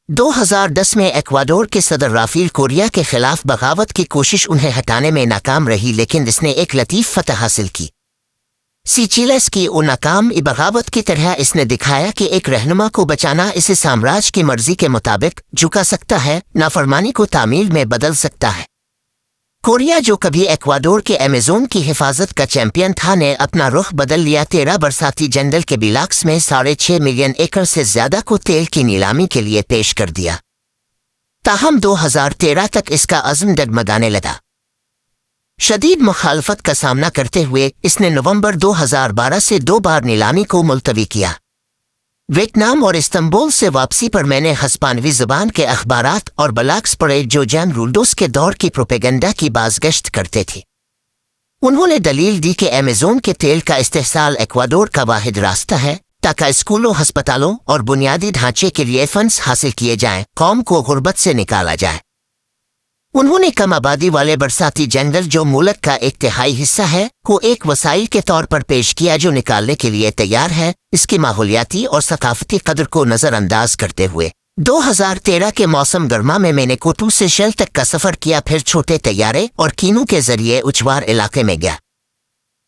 2010 میں ایکواڈور کے صدر رافیل کوریا کے خلاف بغاوت کی کوشش انہیں ہٹانے میں ناکام رہی، لیکن اس نے ایک لطیف فتح حاصل کی۔ سیچیلس کی ناکام بغاوت کی طرح اس نے دکھایا کہ ایک رہنما کو بچانا اسے سامراج کی مرضی کے مطابق جھکا سکتا ہے، نافرمانی کو تعمیل میں بدل سکتا ہے۔ کوریا جو کبھی ایکواڈور کے ایمیزون کی حفاظت کا چیمپئن تھا نے اپنا رخ بدل لیا۔ 13 برساتی جنگل کے بلاکس میں 6.5 ملین ایکڑ سے زیادہ کو تیل کی نیلامی کے لیے پیش کر دیا، تاہم 2013 تک اس کا عزم ڈگمگانے لگا۔ شدید مخالفت کا سامنا کرتے ہوئے اس نے نومبر 2012 سے 2 بار نیلامی کو ملتوی کیا۔ ویتنام اور استنبول سے واپسی پر میں نے ہسپانوی زبان کے اخبارات اور بلاگز پڑھے جو جان رولڈوس کے دور کی پروپیگنڈا کی بازگشت کرتے تھے۔ انہوں نے دلیل دی کہ ایمیزون کے تیل کا استحصال ایکواڈور کا واحد راستہ ہے تاکہ اسکولوں، ہسپتالوں اور بنیادی ڈھانچے کے لیے فنڈز حاصل کیے جائیں، قوم کو غربت سے نکالا جائے۔ انہوں نے کم آبادی والے برساتی جنگل جو ملک کا ایک تہائی حصہ ہے کو ایک وسائل کے طور پر پیش کیا جو نکالنے کے لیے تیار ہے، اس کی ماحولیاتی اور ثقافتی قدر کو نظر انداز کرتے ہوئے۔ 2013 کے موسم گرما میں نے کوٹو سے شیل تک کا سفر کیا، پھر چھوٹے طیارے اور کینو کے ذریعے اچوار علاقے میں گیا۔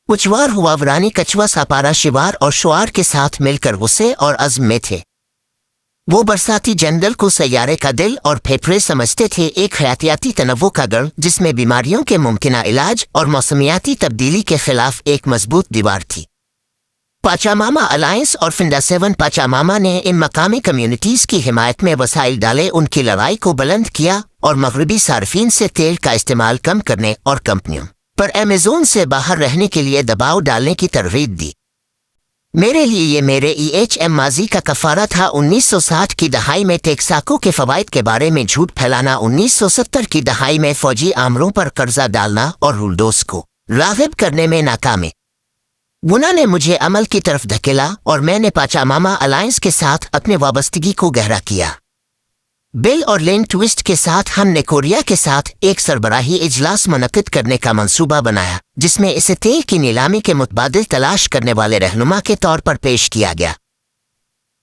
اچوار ہواورانی کچوا ساپارا شوار اور شوار کے ساتھ مل کر غصے اور عزم میں تھے۔ وہ برساتی جنگل کو سیارے کا دل اور پھیپھڑے سمجھتے تھے، ایک حیاتیاتی تنوع کا گڑھ جس میں بیماریوں کے ممکنہ علاج اور موسمیاتی تبدیلی کے خلاف ایک مضبوط دیوار تھی۔ پاچاماما الائنس اور فنڈا 7 پاچاماما نے ان مقامی کمیونٹیز کی حمایت میں وسائل ڈالے، ان کی لڑائی کو بلند کیا اور مغربی صارفین سے تیل کا استعمال کم کرنے اور کمپنیوں پر ایمیزون سے باہر رہنے کے لیے دباؤ ڈالنے کی ترغیب دی۔ میرے لیے یہ میرے ماضی کا کفارہ تھا۔ 1960 کی دہائی میں ٹیکساکو کے فوائد کے بارے میں جھوٹ پھیلانا، 1970 کی دہائی میں فوجی آمروں پر قرضہ ڈالنا اور رولڈوس کو راغب کرنے میں ناکامی۔ گناہ نے مجھے عمل کی طرف دھکیلا اور میں نے پاچاماما الائنس کے ساتھ اپنے وابستگی کو گہرا کیا۔ بل اور لین ٹوسٹ کے ساتھ ہم نے کوریا کے ساتھ ایک سربراہی اجلاس منعقد کرنے کا منصوبہ بنایا جس میں اسے تیل کی نیلامی کے متبادل تلاش کرنے والے رہنما کے طور پر پیش کیا گیا۔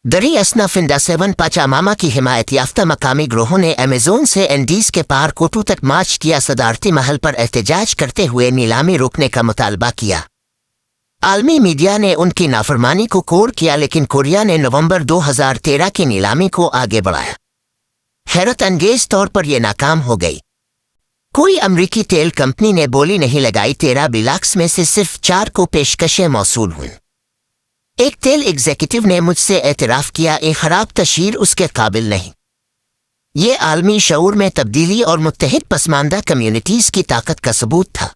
دری اسنا فنڈا 7 پاچاماما کی حمایت یافتہ مقامی گروہوں نے ایمیزون سے اینڈیز کے پار کوٹو تک مارچ کیا، صدارتی محل پر احتجاج کرتے ہوئے نیلامی روکنے کا مطالبہ کیا۔ عالمی میڈیا نے ان کی نافرمانی کو کور کیا، لیکن کوریا نے نومبر 2013 کی نیلامی کو آگے بڑھایا۔ حیرت انگیز طور پر یہ ناکام ہو گئی۔ کوئی امریکی تیل کمپنی نے بولی نہیں لگائی۔ 13 بلاکس میں سے صرف 4 کو پیشکشیں موصول ہوئیں۔ ایک تیل ایگزیکٹو نے مجھ سے اعتراف کیا، ایک خراب تشہیر اس کے قابل نہیں۔ یہ عالمی شعور میں تبدیلی اور متحد پسماندہ کمیونٹیز کی طاقت کا ثبوت تھا۔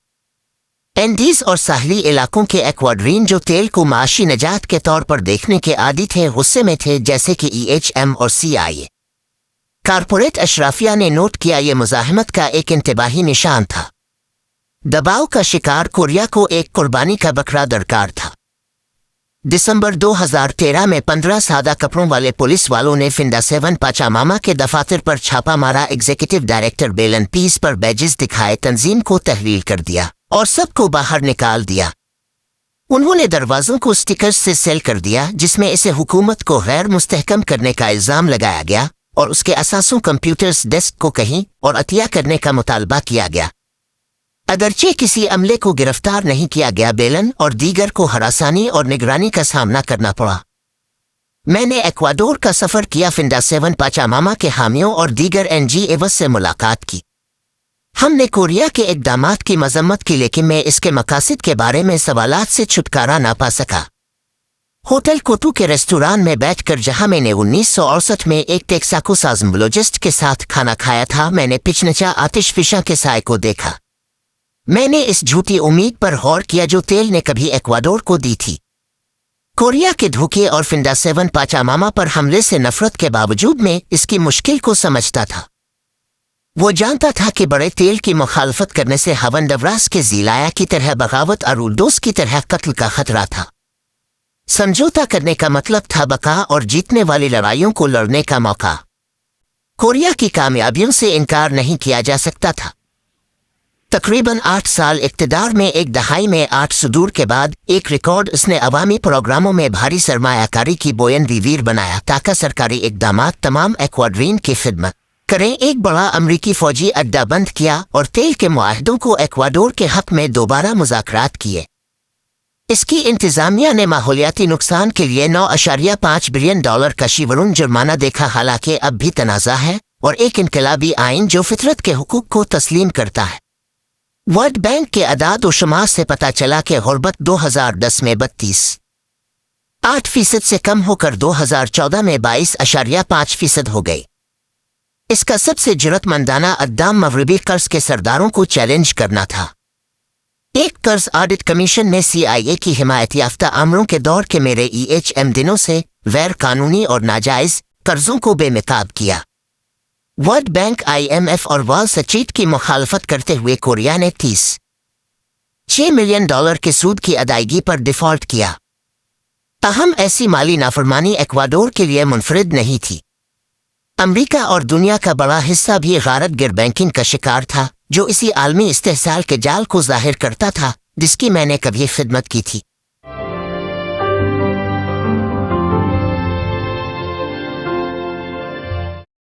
اینڈیز اور ساحلی علاقوں کے ایکواڈرین جو تیل کو معاشی نجات کے طور پر دیکھنے کے عادی تھے غصے میں تھے، جیسے کہ اور CIA۔ کارپوریٹ اشرافیہ نے نوٹ کیا یہ مزاحمت کا ایک انتباہی نشان تھا۔ دباؤ کا شکار کوریا کو ایک قربانی کا بکرا درکار تھا۔ دسمبر 2013 میں 15 سادہ کپڑوں والے پولیس والوں نے فنڈا 7 پاچاماما کے دفاتر پر چھاپا مارا، ایگزیکٹو ڈائریکٹر بیلن پیس پر بیجز دکھائے، تنظیم کو تحلیل کر دیا اور سب کو باہر نکال دیا۔ انہوں نے دروازوں کو سٹیکرز سے سیل کر دیا جس میں اسے حکومت کو غیر مستحکم کرنے کا الزام لگایا گیا اور اس کے اثاثوں کمپیوٹرز ڈیسک کو کہیں اور عطیہ کرنے کا مطالبہ کیا گیا۔ اگرچہ کسی عملے کو گرفتار نہیں کیا گیا، بیلن اور دیگر کو ہراسانی اور نگرانی کا سامنا کرنا پڑا۔ میں نے ایکواڈور کا سفر کیا، فنڈا 7 پاچاماما کے حامیوں اور دیگر NGOs سے ملاقات کی۔ ہم نے کوریا کے اقدامات کی مذمت کی، لیکن میں اس کے مقاصد کے بارے میں سوالات سے چھٹکارا نہ پا سکا۔ ہوٹل کوٹو کے ریستوران میں بیٹھ کر جہاں میں نے 1968 میں ایک ٹیکساکو سازمبولوجسٹ کے ساتھ کھانا کھایا تھا، میں نے پچنچا آتش فشاں کے سائے کو دیکھا۔ میں نے اس جھوٹی امید پر غور کیا جو تیل نے کبھی ایکواڈور کو دی تھی۔ کوریا کے دھوکے اور فنڈا 7 پاچاماما پر حملے سے نفرت کے باوجود میں اس کی مشکل کو سمجھتا تھا۔ وہ جانتا تھا کہ بڑے تیل کی مخالفت کرنے سے ہونڈوراس کے زیلایا کی طرح بغاوت اور رولڈوس کی طرح قتل کا خطرہ تھا۔ سمجھوتا کرنے کا مطلب تھا بقا اور جیتنے والی لڑائیوں کو لڑنے کا موقع۔ کوریا کی کامیابیوں سے انکار نہیں کیا جا سکتا تھا۔ تقریباً 8 سال اقتدار میں، ایک دہائی میں 8 صدور کے بعد ایک ریکارڈ اس نے عوامی پروگراموں میں بھاری سرمایہ کاری کی بوئن ریویر بنایا تاکہ سرکاری اقدامات تمام ایکواڈورین کی خدمت کریں۔ ایک بڑا امریکی فوجی اڈہ بند کیا اور تیل کے معاہدوں کو ایکواڈور کے حق میں دوبارہ مذاکرات کیے۔ اس کی انتظامیہ نے ماحولیاتی نقصان کے لیے $9.5 بلین کا شیورون جرمانہ دیکھا، حالانکہ اب بھی تنازع ہے اور ایک انقلابی آئین جو فطرت کے حقوق کو تسلیم کرتا ہے۔ ورلڈ بینک کے اعداد و شمار سے پتہ چلا کہ غربت 2010 میں 32.8% سے کم ہو کر 2014 میں 22.5% ہو گئی۔ اس کا سب سے جرأت مندانہ اقدام مغربی قرض کے سرداروں کو چیلنج کرنا تھا۔ ایک قرض آڈٹ کمیشن نے CIA کی حمایت یافتہ عملوں کے دور کے میرے EHM دنوں سے غیر قانونی اور ناجائز قرضوں کو بے نقاب کیا۔ ورلڈ بینک، IMF اور وال اسٹریٹ کی مخالفت کرتے ہوئے کوریا نے $36 ملین کے سود کی ادائیگی پر ڈیفالٹ کیا۔ تاہم ایسی مالی نافرمانی ایکواڈور کے لیے منفرد نہیں تھی۔ امریکہ اور دنیا کا بڑا حصہ بھی غارت گر بینکنگ کا شکار تھا، جو اسی عالمی استحصال کے جال کو ظاہر کرتا تھا جس کی میں نے کبھی خدمت کی تھی۔